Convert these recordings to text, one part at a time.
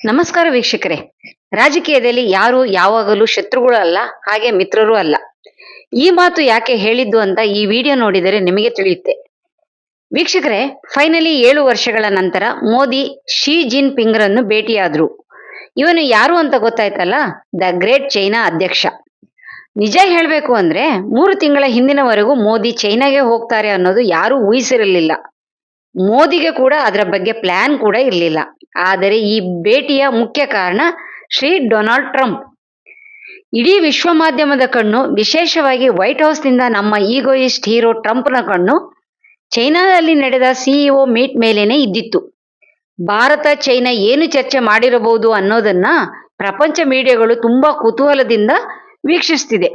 ನಮಸ್ಕಾರ ವೀಕ್ಷಕರೇ. ರಾಜಕೀಯದಲ್ಲಿ ಯಾರು ಯಾವಾಗಲೂ ಶತ್ರುಗಳು ಅಲ್ಲ, ಹಾಗೆ ಮಿತ್ರರೂ ಅಲ್ಲ. ಈ ಮಾತು ಯಾಕೆ ಹೇಳಿದ್ದು ಅಂತ ಈ ವಿಡಿಯೋ ನೋಡಿದರೆ ನಿಮಗೆ ತಿಳಿಯುತ್ತೆ. ವೀಕ್ಷಕರೇ, ಫೈನಲಿ 7 ವರ್ಷಗಳ ನಂತರ ಮೋದಿ ಶಿ ಜಿನ್ ಪಿಂಗ್ರನ್ನು ಭೇಟಿಯಾದ್ರು. ಇವನು ಯಾರು ಅಂತ ಗೊತ್ತಾಯ್ತಲ್ಲ, ದ ಗ್ರೇಟ್ ಚೈನಾ ಅಧ್ಯಕ್ಷ. ನಿಜ ಹೇಳಬೇಕು ಅಂದ್ರೆ 3 ತಿಂಗಳ ಹಿಂದಿನವರೆಗೂ ಮೋದಿ ಚೈನಾಗೆ ಹೋಗ್ತಾರೆ ಅನ್ನೋದು ಯಾರೂ ಊಹಿಸಿರಲಿಲ್ಲ. ಮೋದಿಗೆ ಕೂಡ ಅದರ ಬಗ್ಗೆ ಪ್ಲಾನ್ ಕೂಡ ಇರಲಿಲ್ಲ. ಆದರೆ ಈ ಭೇಟಿಯ ಮುಖ್ಯ ಕಾರಣ ಶ್ರೀ ಡೊನಾಲ್ಡ್ ಟ್ರಂಪ್. ಇಡೀ ವಿಶ್ವ ಮಾಧ್ಯಮದ ಕಣ್ಣು, ವಿಶೇಷವಾಗಿ ವೈಟ್ ಹೌಸ್ನಿಂದ ನಮ್ಮ ಈಗೋಯಿಸ್ಟ್ ಹೀರೋ ಟ್ರಂಪ್ನ ಕಣ್ಣು ಚೈನಾದಲ್ಲಿ ನಡೆದ ಸಿಇಒ ಮೀಟ್ ಮೇಲೇನೆ ಇದ್ದಿತ್ತು. ಭಾರತ ಚೈನಾ ಏನು ಚರ್ಚೆ ಮಾಡಿರಬಹುದು ಅನ್ನೋದನ್ನ ಪ್ರಪಂಚ ಮೀಡಿಯಾಗಳು ತುಂಬಾ ಕುತೂಹಲದಿಂದ ವೀಕ್ಷಿಸ್ತಿದೆ.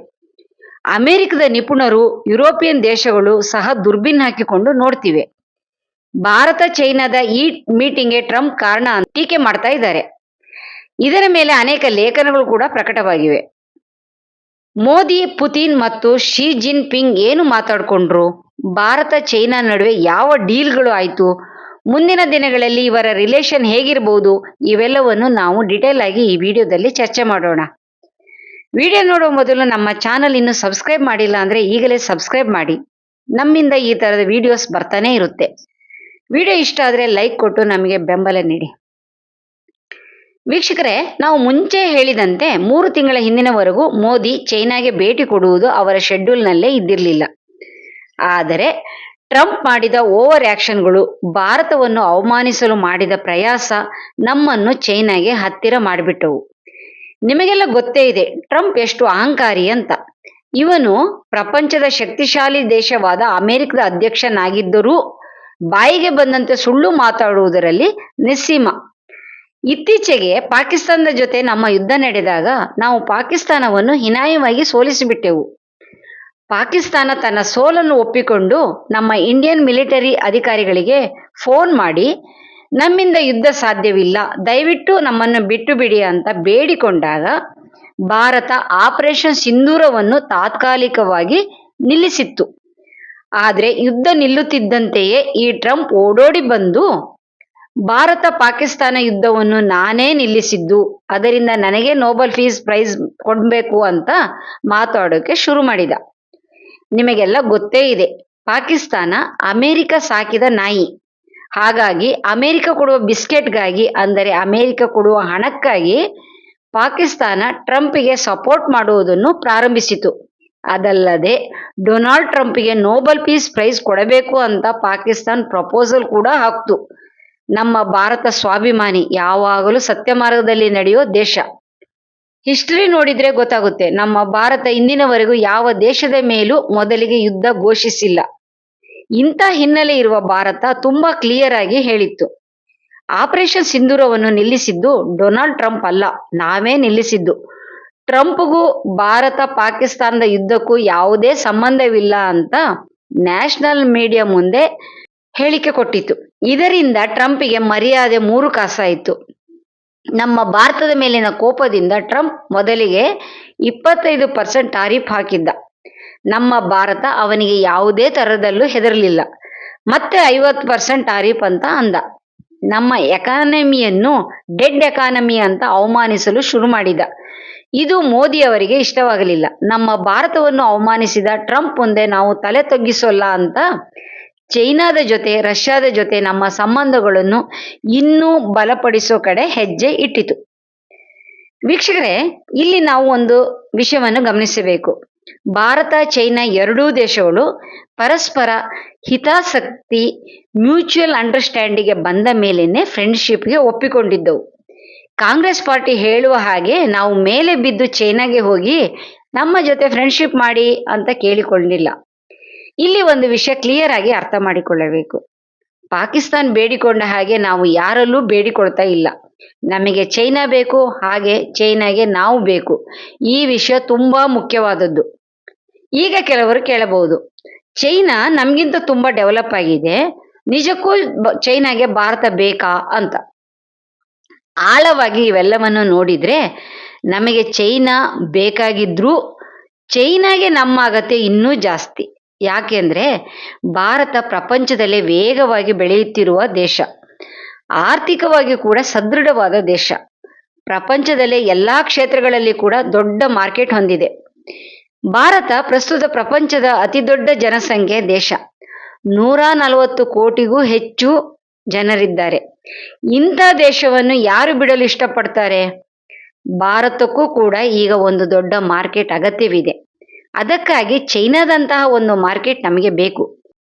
ಅಮೆರಿಕದ ನಿಪುಣರು, ಯುರೋಪಿಯನ್ ದೇಶಗಳು ಸಹ ದುರ್ಬಿನ್ ಹಾಕಿಕೊಂಡು ನೋಡ್ತಿವೆ. ಭಾರತ ಚೈನಾದ ಈ ಮೀಟಿಂಗ್ಗೆ ಟ್ರಂಪ್ ಕಾರಣ ಅಂತ ಟೀಕೆ ಮಾಡ್ತಾ ಇದ್ದಾರೆ. ಇದರ ಮೇಲೆ ಅನೇಕ ಲೇಖನಗಳು ಕೂಡ ಪ್ರಕಟವಾಗಿವೆ. ಮೋದಿ, ಪುತಿನ್ ಮತ್ತು ಶಿ ಜಿನ್ ಪಿಂಗ್ ಏನು ಮಾತಾಡ್ಕೊಂಡ್ರು, ಭಾರತ ಚೈನಾ ನಡುವೆ ಯಾವ ಡೀಲ್ಗಳು ಆಯ್ತು, ಮುಂದಿನ ದಿನಗಳಲ್ಲಿ ಇವರ ರಿಲೇಷನ್ ಹೇಗಿರಬಹುದು, ಇವೆಲ್ಲವನ್ನು ನಾವು ಡಿಟೇಲ್ ಆಗಿ ಈ ವಿಡಿಯೋದಲ್ಲಿ ಚರ್ಚೆ ಮಾಡೋಣ. ವಿಡಿಯೋ ನೋಡುವ ಮೊದಲು ನಮ್ಮ ಚಾನಲ್ ಇನ್ನು ಸಬ್ಸ್ಕ್ರೈಬ್ ಮಾಡಿಲ್ಲ ಅಂದ್ರೆ ಈಗಲೇ ಸಬ್ಸ್ಕ್ರೈಬ್ ಮಾಡಿ. ನಮ್ಮಿಂದ ಈ ತರದ ವಿಡಿಯೋಸ್ ಬರ್ತಾನೆ ಇರುತ್ತೆ. ವಿಡಿಯೋ ಇಷ್ಟ ಆದರೆ ಲೈಕ್ ಕೊಟ್ಟು ನಮಗೆ ಬೆಂಬಲ ನೀಡಿ. ವೀಕ್ಷಕರೇ, ನಾವು ಮುಂಚೆ ಹೇಳಿದಂತೆ 3 ತಿಂಗಳ ಹಿಂದಿನವರೆಗೂ ಮೋದಿ ಚೈನಾಗೆ ಭೇಟಿ ಕೊಡುವುದು ಅವರ ಶೆಡ್ಯೂಲ್ನಲ್ಲೇ ಇದ್ದಿರಲಿಲ್ಲ. ಆದರೆ ಟ್ರಂಪ್ ಮಾಡಿದ ಓವರ್ ಆಕ್ಷನ್ಗಳು, ಭಾರತವನ್ನು ಅವಮಾನಿಸಲು ಮಾಡಿದ ಪ್ರಯಾಸ ನಮ್ಮನ್ನು ಚೈನಾಗೆ ಹತ್ತಿರ ಮಾಡಿಬಿಟ್ಟವು. ನಿಮಗೆಲ್ಲ ಗೊತ್ತೇ ಇದೆ ಟ್ರಂಪ್ ಎಷ್ಟು ಅಹಂಕಾರಿ ಅಂತ. ಇವನು ಪ್ರಪಂಚದ ಶಕ್ತಿಶಾಲಿ ದೇಶವಾದ ಅಮೆರಿಕದ ಅಧ್ಯಕ್ಷನಾಗಿದ್ದರೂ ಬಾಯಿಗೆ ಬಂದಂತೆ ಸುಳ್ಳು ಮಾತಾಡುವುದರಲ್ಲಿ ನಿಸ್ಸೀಮ. ಇತ್ತೀಚೆಗೆ ಪಾಕಿಸ್ತಾನದ ಜೊತೆ ನಮ್ಮ ಯುದ್ಧ ನಡೆದಾಗ ನಾವು ಪಾಕಿಸ್ತಾನವನ್ನು ಹೀನಾಯವಾಗಿ ಸೋಲಿಸಿಬಿಟ್ಟೆವು. ಪಾಕಿಸ್ತಾನ ತನ್ನ ಸೋಲನ್ನು ಒಪ್ಪಿಕೊಂಡು ನಮ್ಮ ಇಂಡಿಯನ್ ಮಿಲಿಟರಿ ಅಧಿಕಾರಿಗಳಿಗೆ ಫೋನ್ ಮಾಡಿ ನಮ್ಮಿಂದ ಯುದ್ಧ ಸಾಧ್ಯವಿಲ್ಲ, ದಯವಿಟ್ಟು ನಮ್ಮನ್ನು ಬಿಟ್ಟು ಬಿಡಿ ಅಂತ ಬೇಡಿಕೊಂಡಾಗ ಭಾರತ ಆಪರೇಷನ್ ಸಿಂಧೂರವನ್ನು ತಾತ್ಕಾಲಿಕವಾಗಿ ನಿಲ್ಲಿಸಿತ್ತು. ಆದರೆ ಯುದ್ಧ ನಿಲ್ಲುತ್ತಿದ್ದಂತೆಯೇ ಈ ಟ್ರಂಪ್ ಓಡೋಡಿ ಬಂದು ಭಾರತ ಪಾಕಿಸ್ತಾನ ಯುದ್ಧವನ್ನು ನಾನೇ ನಿಲ್ಲಿಸಿದ್ದು, ಅದರಿಂದ ನನಗೆ ನೋಬೆಲ್ ಪೀಸ್ ಪ್ರೈಸ್ ಕೊಡಬೇಕು ಅಂತ ಮಾತಾಡೋಕೆ ಶುರು ಮಾಡಿದ. ನಿಮಗೆಲ್ಲ ಗೊತ್ತೇ ಇದೆ, ಪಾಕಿಸ್ತಾನ ಅಮೆರಿಕ ಸಾಕಿದ ನಾಯಿ. ಹಾಗಾಗಿ ಅಮೆರಿಕ ಕೊಡುವ ಬಿಸ್ಕೆಟ್ಗಾಗಿ, ಅಂದರೆ ಅಮೆರಿಕ ಕೊಡುವ ಹಣಕ್ಕಾಗಿ ಪಾಕಿಸ್ತಾನ ಟ್ರಂಪ್ಗೆ ಸಪೋರ್ಟ್ ಮಾಡುವುದನ್ನು ಪ್ರಾರಂಭಿಸಿತು. ಅದಲ್ಲದೆ ಡೊನಾಲ್ಡ್ ಟ್ರಂಪ್ಗೆ ನೋಬೆಲ್ ಪೀಸ್ ಪ್ರೈಸ್ ಕೊಡಬೇಕು ಅಂತ ಪಾಕಿಸ್ತಾನ್ ಪ್ರಪೋಸಲ್ ಕೂಡ ಹಾಕ್ತು. ನಮ್ಮ ಭಾರತ ಸ್ವಾಭಿಮಾನಿ, ಯಾವಾಗಲೂ ಸತ್ಯ ಮಾರ್ಗದಲ್ಲಿ ನಡೆಯೋ ದೇಶ. ಹಿಸ್ಟರಿ ನೋಡಿದ್ರೆ ಗೊತ್ತಾಗುತ್ತೆ, ನಮ್ಮ ಭಾರತ ಇಂದಿನವರೆಗೂ ಯಾವ ದೇಶದ ಮೇಲೂ ಮೊದಲಿಗೆ ಯುದ್ಧ ಘೋಷಿಸಿಲ್ಲ. ಇಂಥ ಹಿನ್ನೆಲೆ ಇರುವ ಭಾರತ ತುಂಬಾ ಕ್ಲಿಯರ್ ಆಗಿ ಹೇಳಿತ್ತು, ಆಪರೇಷನ್ ಸಿಂಧೂರವನ್ನು ನಿಲ್ಲಿಸಿದ್ದು ಡೊನಾಲ್ಡ್ ಟ್ರಂಪ್ ಅಲ್ಲ, ನಾವೇ ನಿಲ್ಲಿಸಿದ್ದು. ಟ್ರಂಪ್ಗೂ ಭಾರತ ಪಾಕಿಸ್ತಾನದ ಯುದ್ಧಕ್ಕೂ ಯಾವುದೇ ಸಂಬಂಧವಿಲ್ಲ ಅಂತ ನ್ಯಾಷನಲ್ ಮೀಡಿಯಾ ಮುಂದೆ ಹೇಳಿಕೆ ಕೊಟ್ಟಿತ್ತು. ಇದರಿಂದ ಟ್ರಂಪ್ಗೆ ಮರ್ಯಾದೆ 3 ಕಾಸಾಯಿತು. ನಮ್ಮ ಭಾರತದ ಮೇಲಿನ ಕೋಪದಿಂದ ಟ್ರಂಪ್ ಮೊದಲಿಗೆ 25% ಟಾರಿಫ್ ಹಾಕಿದ್ದ. ನಮ್ಮ ಭಾರತ ಅವನಿಗೆ ಯಾವುದೇ ತರದಲ್ಲೂ ಹೆದರಲಿಲ್ಲ. ಮತ್ತೆ 50% ಟಾರಿಫ್ ಅಂತ ಅಂದ. ನಮ್ಮ ಎಕಾನಮಿಯನ್ನು ಡೆಡ್ ಎಕಾನಮಿ ಅಂತ ಅವಮಾನಿಸಲು ಶುರು ಮಾಡಿದ. ಇದು ಮೋದಿ ಅವರಿಗೆ ಇಷ್ಟವಾಗಲಿಲ್ಲ. ನಮ್ಮ ಭಾರತವನ್ನು ಅವಮಾನಿಸಿದ ಟ್ರಂಪ್ ಮುಂದೆ ನಾವು ತಲೆ ತಗ್ಗಿಸೋಲ್ಲ ಅಂತ ಚೈನಾದ ಜೊತೆ, ರಷ್ಯಾದ ಜೊತೆ ನಮ್ಮ ಸಂಬಂಧಗಳನ್ನು ಇನ್ನೂ ಬಲಪಡಿಸೋ ಕಡೆ ಹೆಜ್ಜೆ ಇಟ್ಟಿತು. ವೀಕ್ಷಕರೇ, ಇಲ್ಲಿ ನಾವು ಒಂದು ವಿಷಯವನ್ನು ಗಮನಿಸಬೇಕು. ಭಾರತ ಚೈನಾ ಎರಡೂ ದೇಶಗಳು ಪರಸ್ಪರ ಹಿತಾಸಕ್ತಿ, ಮ್ಯೂಚುವಲ್ ಅಂಡರ್ಸ್ಟ್ಯಾಂಡಿಂಗ್ಗೆ ಬಂದ ಮೇಲೇನೆ ಫ್ರೆಂಡ್ಶಿಪ್ಗೆ ಒಪ್ಪಿಕೊಂಡಿದ್ದವು. ಕಾಂಗ್ರೆಸ್ ಪಾರ್ಟಿ ಹೇಳುವ ಹಾಗೆ ನಾವು ಮೇಲೆ ಬಿದ್ದು ಚೈನಾಗೆ ಹೋಗಿ ನಮ್ಮ ಜೊತೆ ಫ್ರೆಂಡ್ಶಿಪ್ ಮಾಡಿ ಅಂತ ಕೇಳಿಕೊಂಡಿಲ್ಲ. ಇಲ್ಲಿ ಒಂದು ವಿಷಯ ಕ್ಲಿಯರ್ ಆಗಿ ಅರ್ಥ ಮಾಡಿಕೊಳ್ಳಬೇಕು. ಪಾಕಿಸ್ತಾನ್ ಬೇಡಿಕೊಂಡ ಹಾಗೆ ನಾವು ಯಾರಲ್ಲೂ ಬೇಡಿಕೊಳ್ತಾ ಇಲ್ಲ. ನಮಗೆ ಚೈನಾ ಬೇಕು, ಹಾಗೆ ಚೈನಾಗೆ ನಾವು ಬೇಕು. ಈ ವಿಷಯ ತುಂಬಾ ಮುಖ್ಯವಾದದ್ದು. ಈಗ ಕೆಲವರು ಕೇಳಬಹುದು, ಚೈನಾ ನಮಗಿಂತ ತುಂಬಾ ಡೆವಲಪ್ ಆಗಿದೆ, ನಿಜಕ್ಕೂ ಚೈನಾಗೆ ಭಾರತ ಬೇಕಾ ಅಂತ. ಆಳವಾಗಿ ಇವೆಲ್ಲವನ್ನು ನೋಡಿದ್ರೆ ನಮಗೆ ಚೈನಾ ಬೇಕಾಗಿದ್ರೂ ಚೈನಾಗೆ ನಮ್ಮ ಅಗತ್ಯ ಇನ್ನೂ ಜಾಸ್ತಿ. ಯಾಕೆಂದ್ರೆ ಭಾರತ ಪ್ರಪಂಚದಲ್ಲೇ ವೇಗವಾಗಿ ಬೆಳೆಯುತ್ತಿರುವ ದೇಶ, ಆರ್ಥಿಕವಾಗಿ ಕೂಡ ಸದೃಢವಾದ ದೇಶ. ಪ್ರಪಂಚದಲ್ಲೇ ಎಲ್ಲಾ ಕ್ಷೇತ್ರಗಳಲ್ಲಿ ಕೂಡ ದೊಡ್ಡ ಮಾರ್ಕೆಟ್ ಹೊಂದಿದೆ. ಭಾರತ ಪ್ರಸ್ತುತ ಪ್ರಪಂಚದ ಅತಿ ದೊಡ್ಡ ಜನಸಂಖ್ಯೆ ದೇಶ. 140 ಕೋಟಿಗೂ ಹೆಚ್ಚು ಜನರಿದ್ದಾರೆ. ಇಂಥ ದೇಶವನ್ನು ಯಾರು ಬಿಡಲು ಇಷ್ಟಪಡ್ತಾರೆ? ಭಾರತಕ್ಕೂ ಕೂಡ ಈಗ ಒಂದು ದೊಡ್ಡ ಮಾರ್ಕೆಟ್ ಅಗತ್ಯವಿದೆ. ಅದಕ್ಕಾಗಿ ಚೈನಾದಂತಹ ಒಂದು ಮಾರ್ಕೆಟ್ ನಮಗೆ ಬೇಕು.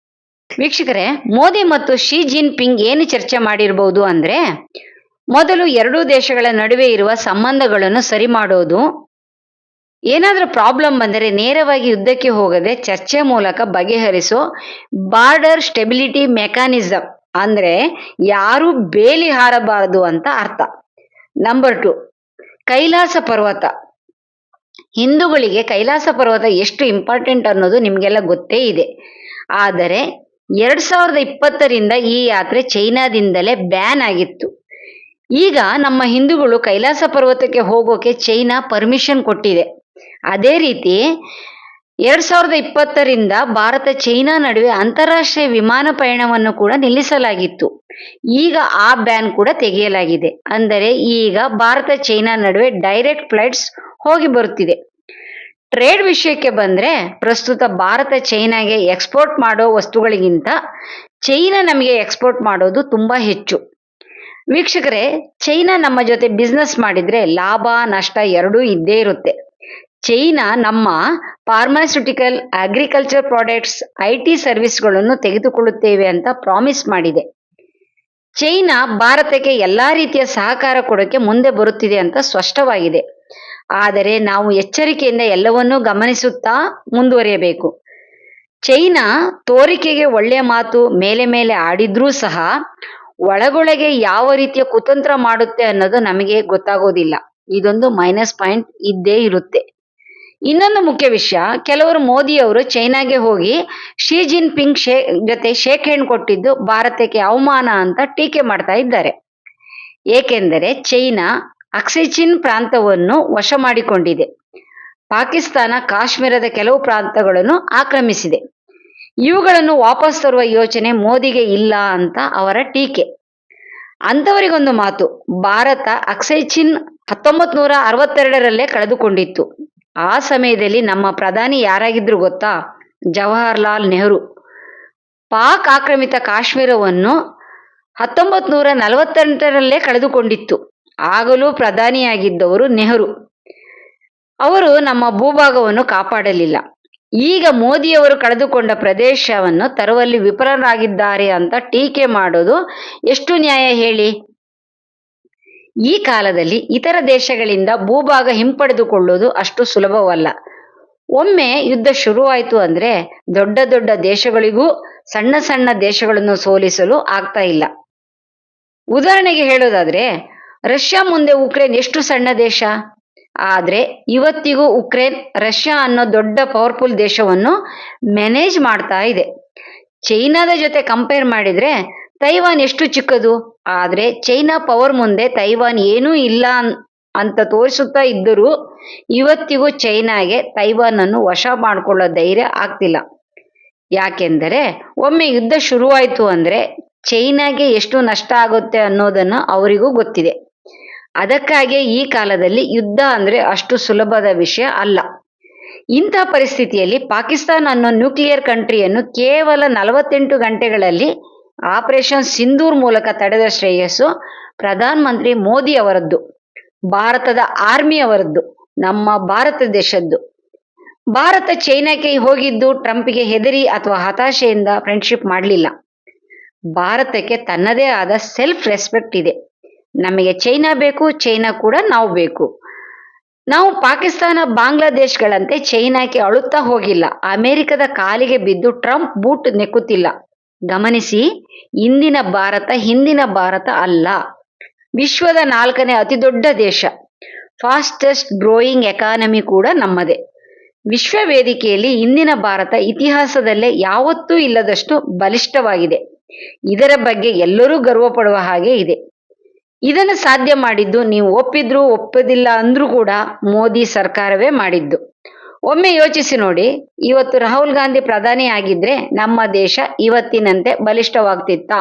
ವೀಕ್ಷಕರೇ, ಮೋದಿ ಮತ್ತು ಶಿ ಜಿನ್ಪಿಂಗ್ ಏನು ಚರ್ಚೆ ಮಾಡಿರಬಹುದು ಅಂದ್ರೆ, ಮೊದಲು ಎರಡೂ ದೇಶಗಳ ನಡುವೆ ಇರುವ ಸಂಬಂಧಗಳನ್ನು ಸರಿ ಮಾಡೋದು, ಏನಾದರೂ ಪ್ರಾಬ್ಲಮ್ ಬಂದರೆ ನೇರವಾಗಿ ಯುದ್ಧಕ್ಕೆ ಹೋಗದೆ ಚರ್ಚೆ ಮೂಲಕ ಬಗೆಹರಿಸೋ ಬಾರ್ಡರ್ ಸ್ಟೆಬಿಲಿಟಿ ಮೆಕ್ಯಾನಿಸಮ್, ಅಂದ್ರೆ ಯಾರು ಬೇಲಿ ಹಾರಬಾರದು ಅಂತ ಅರ್ಥ. ನಂಬರ್ 2, ಕೈಲಾಸ ಪರ್ವತ. ಹಿಂದೂಗಳಿಗೆ ಕೈಲಾಸ ಪರ್ವತ ಎಷ್ಟು ಇಂಪಾರ್ಟೆಂಟ್ ಅನ್ನೋದು ನಿಮಗೆಲ್ಲ ಗೊತ್ತೇ ಇದೆ. ಆದರೆ 2020ರಿಂದ ಈ ಯಾತ್ರೆ ಚೈನಾದಿಂದಲೇ ಬ್ಯಾನ್ ಆಗಿತ್ತು. ಈಗ ನಮ್ಮ ಹಿಂದೂಗಳು ಕೈಲಾಸ ಪರ್ವತಕ್ಕೆ ಹೋಗೋಕೆ ಚೈನಾ ಪರ್ಮಿಷನ್ ಕೊಟ್ಟಿದೆ. ಅದೇ ರೀತಿ 2020ರಿಂದ ಭಾರತ ಚೈನಾ ನಡುವೆ ಅಂತಾರಾಷ್ಟ್ರೀಯ ವಿಮಾನ ಪಯಣವನ್ನು ಕೂಡ ನಿಲ್ಲಿಸಲಾಗಿತ್ತು. ಈಗ ಆ ಬ್ಯಾನ್ ಕೂಡ ತೆಗೆಯಲಾಗಿದೆ. ಅಂದರೆ ಈಗ ಭಾರತ ಚೈನಾ ನಡುವೆ ಡೈರೆಕ್ಟ್ ಫ್ಲೈಟ್ಸ್ ಹೋಗಿ ಬರುತ್ತಿದೆ. ಟ್ರೇಡ್ ವಿಷಯಕ್ಕೆ ಬಂದ್ರೆ, ಪ್ರಸ್ತುತ ಭಾರತ ಚೈನಾಗೆ ಎಕ್ಸ್ಪೋರ್ಟ್ ಮಾಡೋ ವಸ್ತುಗಳಿಗಿಂತ ಚೈನಾ ನಮಗೆ ಎಕ್ಸ್ಪೋರ್ಟ್ ಮಾಡೋದು ತುಂಬಾ ಹೆಚ್ಚು. ವೀಕ್ಷಕರೇ, ಚೈನಾ ನಮ್ಮ ಜೊತೆ ಬಿಸ್ನೆಸ್ ಮಾಡಿದ್ರೆ ಲಾಭ ನಷ್ಟ ಎರಡೂ ಇದ್ದೇ ಇರುತ್ತೆ. ಚೈನಾ ನಮ್ಮ ಫಾರ್ಮಾಸ್ಯೂಟಿಕಲ್, ಅಗ್ರಿಕಲ್ಚರ್ ಪ್ರಾಡಕ್ಟ್ಸ್, IT ಸರ್ವಿಸ್ಗಳನ್ನು ತೆಗೆದುಕೊಳ್ಳುತ್ತೇವೆ ಅಂತ ಪ್ರಾಮಿಸ್ ಮಾಡಿದೆ. ಚೈನಾ ಭಾರತಕ್ಕೆ ಎಲ್ಲಾ ರೀತಿಯ ಸಹಕಾರ ಕೊಡೋಕೆ ಮುಂದೆ ಬರುತ್ತಿದೆ ಅಂತ ಸ್ಪಷ್ಟವಾಗಿದೆ. ಆದರೆ ನಾವು ಎಚ್ಚರಿಕೆಯಿಂದ ಎಲ್ಲವನ್ನೂ ಗಮನಿಸುತ್ತಾ ಮುಂದುವರಿಯಬೇಕು. ಚೈನಾ ತೋರಿಕೆಗೆ ಒಳ್ಳೆಯ ಮಾತು ಮೇಲೆ ಮೇಲೆ ಆಡಿದ್ರೂ ಸಹ ಒಳಗೊಳಗೆ ಯಾವ ರೀತಿಯ ಕುತಂತ್ರ ಮಾಡುತ್ತೆ ಅನ್ನೋದು ನಮಗೆ ಗೊತ್ತಾಗೋದಿಲ್ಲ. ಇದೊಂದು ಮೈನಸ್ ಪಾಯಿಂಟ್ ಇದ್ದೇ ಇರುತ್ತೆ. ಇನ್ನೊಂದು ಮುಖ್ಯ ವಿಷಯ, ಕೆಲವರು ಮೋದಿ ಅವರು ಚೈನಾಗೆ ಹೋಗಿ ಶಿ ಜಿನ್ಪಿಂಗ್ ಜೊತೆ ಶೇಕ್ ಹ್ಯಾಂಡ್ ಕೊಟ್ಟಿದ್ದು ಭಾರತಕ್ಕೆ ಅವಮಾನ ಅಂತ ಟೀಕೆ ಮಾಡ್ತಾ ಇದ್ದಾರೆ. ಏಕೆಂದರೆ ಚೈನಾ ಅಕ್ಸೈಚಿನ್ ಪ್ರಾಂತವನ್ನು ವಶ ಮಾಡಿಕೊಂಡಿದೆ. ಪಾಕಿಸ್ತಾನ ಕಾಶ್ಮೀರದ ಕೆಲವು ಪ್ರಾಂತಗಳನ್ನು ಆಕ್ರಮಿಸಿದೆ. ಇವುಗಳನ್ನು ವಾಪಸ್ ತರುವ ಯೋಚನೆ ಮೋದಿಗೆ ಇಲ್ಲ ಅಂತ ಅವರ ಟೀಕೆ. ಅಂಥವರಿಗೊಂದು ಮಾತು, ಭಾರತ ಅಕ್ಸೈಚಿನ್ 1962ರಲ್ಲೇ ಕಳೆದುಕೊಂಡಿತ್ತು. ಆ ಸಮಯದಲ್ಲಿ ನಮ್ಮ ಪ್ರಧಾನಿ ಯಾರಾಗಿದ್ರು ಗೊತ್ತಾ? ಜವಾಹರ್ಲಾಲ್ ನೆಹರು. ಪಾಕ್ ಆಕ್ರಮಿತ ಕಾಶ್ಮೀರವನ್ನು 1948ರಲ್ಲೇ ಕಳೆದುಕೊಂಡಿತ್ತು. ಆಗಲೂ ಪ್ರಧಾನಿಯಾಗಿದ್ದವರು ನೆಹರು. ಅವರು ನಮ್ಮ ಭೂಭಾಗವನ್ನು ಕಾಪಾಡಲಿಲ್ಲ. ಈಗ ಮೋದಿಯವರು ಕಳೆದುಕೊಂಡ ಪ್ರದೇಶವನ್ನು ತರುವಲ್ಲಿ ವಿಫಲರಾಗಿದ್ದಾರೆ ಅಂತ ಟೀಕೆ ಮಾಡೋದು ಎಷ್ಟು ನ್ಯಾಯ ಹೇಳಿ? ಈ ಕಾಲದಲ್ಲಿ ಇತರ ದೇಶಗಳಿಂದ ಭೂಭಾಗ ಹಿಂಪಡೆದುಕೊಳ್ಳೋದು ಅಷ್ಟು ಸುಲಭವಲ್ಲ. ಒಮ್ಮೆ ಯುದ್ಧ ಶುರುವಾಯಿತು ಅಂದ್ರೆ ದೊಡ್ಡ ದೊಡ್ಡ ದೇಶಗಳಿಗೂ ಸಣ್ಣ ಸಣ್ಣ ದೇಶಗಳನ್ನು ಸೋಲಿಸಲು ಆಗ್ತಾ ಇಲ್ಲ. ಉದಾಹರಣೆಗೆ ಹೇಳೋದಾದ್ರೆ, ರಷ್ಯಾ ಮುಂದೆ ಉಕ್ರೇನ್ ಎಷ್ಟು ಸಣ್ಣ ದೇಶ. ಆದ್ರೆ ಇವತ್ತಿಗೂ ಉಕ್ರೇನ್ ರಷ್ಯಾ ಅನ್ನೋ ದೊಡ್ಡ ಪವರ್ಫುಲ್ ದೇಶವನ್ನು ಮ್ಯಾನೇಜ್ ಮಾಡ್ತಾ ಇದೆ. ಚೈನಾದ ಜೊತೆ ಕಂಪೇರ್ ಮಾಡಿದ್ರೆ ತೈವಾನ್ ಎಷ್ಟು ಚಿಕ್ಕದು. ಆದ್ರೆ ಚೈನಾ ಪವರ್ ಮುಂದೆ ತೈವಾನ್ ಏನೂ ಇಲ್ಲ ಅಂತ ತೋರಿಸುತ್ತಾ ಇದ್ದರೂ ಇವತ್ತಿಗೂ ಚೈನಾಗೆ ತೈವಾನ್ ಅನ್ನು ವಶ ಮಾಡ್ಕೊಳ್ಳೋ ಧೈರ್ಯ ಆಗ್ತಿಲ್ಲ. ಯಾಕೆಂದರೆ ಒಮ್ಮೆ ಯುದ್ಧ ಶುರುವಾಯಿತು ಅಂದ್ರೆ ಚೈನಾಗೆ ಎಷ್ಟು ನಷ್ಟ ಆಗುತ್ತೆ ಅನ್ನೋದನ್ನು ಅವರಿಗೂ ಗೊತ್ತಿದೆ. ಅದಕ್ಕಾಗಿ ಈ ಕಾಲದಲ್ಲಿ ಯುದ್ಧ ಅಂದ್ರೆ ಅಷ್ಟು ಸುಲಭದ ವಿಷಯ ಅಲ್ಲ. ಇಂಥ ಪರಿಸ್ಥಿತಿಯಲ್ಲಿ ಪಾಕಿಸ್ತಾನ ಅನ್ನೋ ನ್ಯೂಕ್ಲಿಯರ್ ಕಂಟ್ರಿಯನ್ನು ಕೇವಲ 48 ಗಂಟೆಗಳಲ್ಲಿ ಆಪರೇಷನ್ ಸಿಂಧೂರ್ ಮೂಲಕ ತಡೆದ ಶ್ರೇಯಸ್ಸು ಪ್ರಧಾನ ಮಂತ್ರಿ ಮೋದಿ ಅವರದ್ದು, ಭಾರತದ ಆರ್ಮಿ ಅವರದ್ದು, ನಮ್ಮ ಭಾರತ ದೇಶದ್ದು. ಭಾರತ ಚೈನಾಕ್ಕೆ ಹೋಗಿದ್ದು ಟ್ರಂಪ್ಗೆ ಹೆದರಿ ಅಥವಾ ಹತಾಶೆಯಿಂದ ಫ್ರೆಂಡ್ಶಿಪ್ ಮಾಡಲಿಲ್ಲ. ಭಾರತಕ್ಕೆ ತನ್ನದೇ ಆದ ಸೆಲ್ಫ್ ರೆಸ್ಪೆಕ್ಟ್ ಇದೆ. ನಮಗೆ ಚೈನಾ ಬೇಕು, ಚೈನಾ ಕೂಡ ನಾವು ಬೇಕು. ನಾವು ಪಾಕಿಸ್ತಾನ, ಬಾಂಗ್ಲಾದೇಶಗಳಂತೆ ಚೈನಾಕ್ಕೆ ಅಳುತ್ತಾ ಹೋಗಿಲ್ಲ. ಅಮೆರಿಕದ ಕಾಲಿಗೆ ಬಿದ್ದು ಟ್ರಂಪ್ ಬೂಟ್ ನೆಕ್ಕುತ್ತಿಲ್ಲ. ಗಮನಿಸಿ, ಇಂದಿನ ಭಾರತ ಹಿಂದಿನ ಭಾರತ ಅಲ್ಲ. ವಿಶ್ವದ 4ನೇ ಅತಿ ದೊಡ್ಡ ದೇಶ, ಫಾಸ್ಟೆಸ್ಟ್ ಗ್ರೋಯಿಂಗ್ ಎಕಾನಮಿ ಕೂಡ ನಮ್ಮದೇ. ವಿಶ್ವ ವೇದಿಕೆಯಲ್ಲಿ ಇಂದಿನ ಭಾರತ ಇತಿಹಾಸದಲ್ಲೇ ಯಾವತ್ತೂ ಇಲ್ಲದಷ್ಟು ಬಲಿಷ್ಠವಾಗಿದೆ. ಇದರ ಬಗ್ಗೆ ಎಲ್ಲರೂ ಗರ್ವ ಪಡುವ ಹಾಗೆ ಇದೆ. ಇದನ್ನು ಸಾಧ್ಯ ಮಾಡಿದ್ದು ನೀವು ಒಪ್ಪಿದ್ರೂ ಒಪ್ಪದಿಲ್ಲ ಅಂದ್ರೂ ಕೂಡ ಮೋದಿ ಸರ್ಕಾರವೇ ಮಾಡಿದ್ದು. ಒಮ್ಮೆ ಯೋಚಿಸಿ ನೋಡಿ, ಇವತ್ತು ರಾಹುಲ್ ಗಾಂಧಿ ಪ್ರಧಾನಿ ಆಗಿದ್ರೆ ನಮ್ಮ ದೇಶ ಇವತ್ತಿನಂತೆ ಬಲಿಷ್ಠವಾಗ್ತಿತ್ತಾ?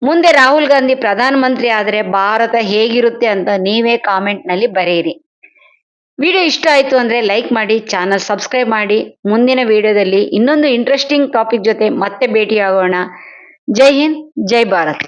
ಮುಂದೆ ರಾಹುಲ್ ಗಾಂಧಿ ಪ್ರಧಾನಮಂತ್ರಿ ಆದರೆ ಭಾರತ ಹೇಗಿರುತ್ತೆ ಅಂತ ನೀವೇ ಕಾಮೆಂಟ್ನಲ್ಲಿ ಬರೆಯಿರಿ. ವಿಡಿಯೋ ಇಷ್ಟ ಆಯಿತು ಅಂದರೆ ಲೈಕ್ ಮಾಡಿ, ಚಾನಲ್ ಸಬ್ಸ್ಕ್ರೈಬ್ ಮಾಡಿ. ಮುಂದಿನ ವಿಡಿಯೋದಲ್ಲಿ ಇನ್ನೊಂದು ಇಂಟ್ರೆಸ್ಟಿಂಗ್ ಟಾಪಿಕ್ ಜೊತೆ ಮತ್ತೆ ಭೇಟಿಯಾಗೋಣ. ಜೈ ಹಿಂದ್, ಜೈ ಭಾರತ್.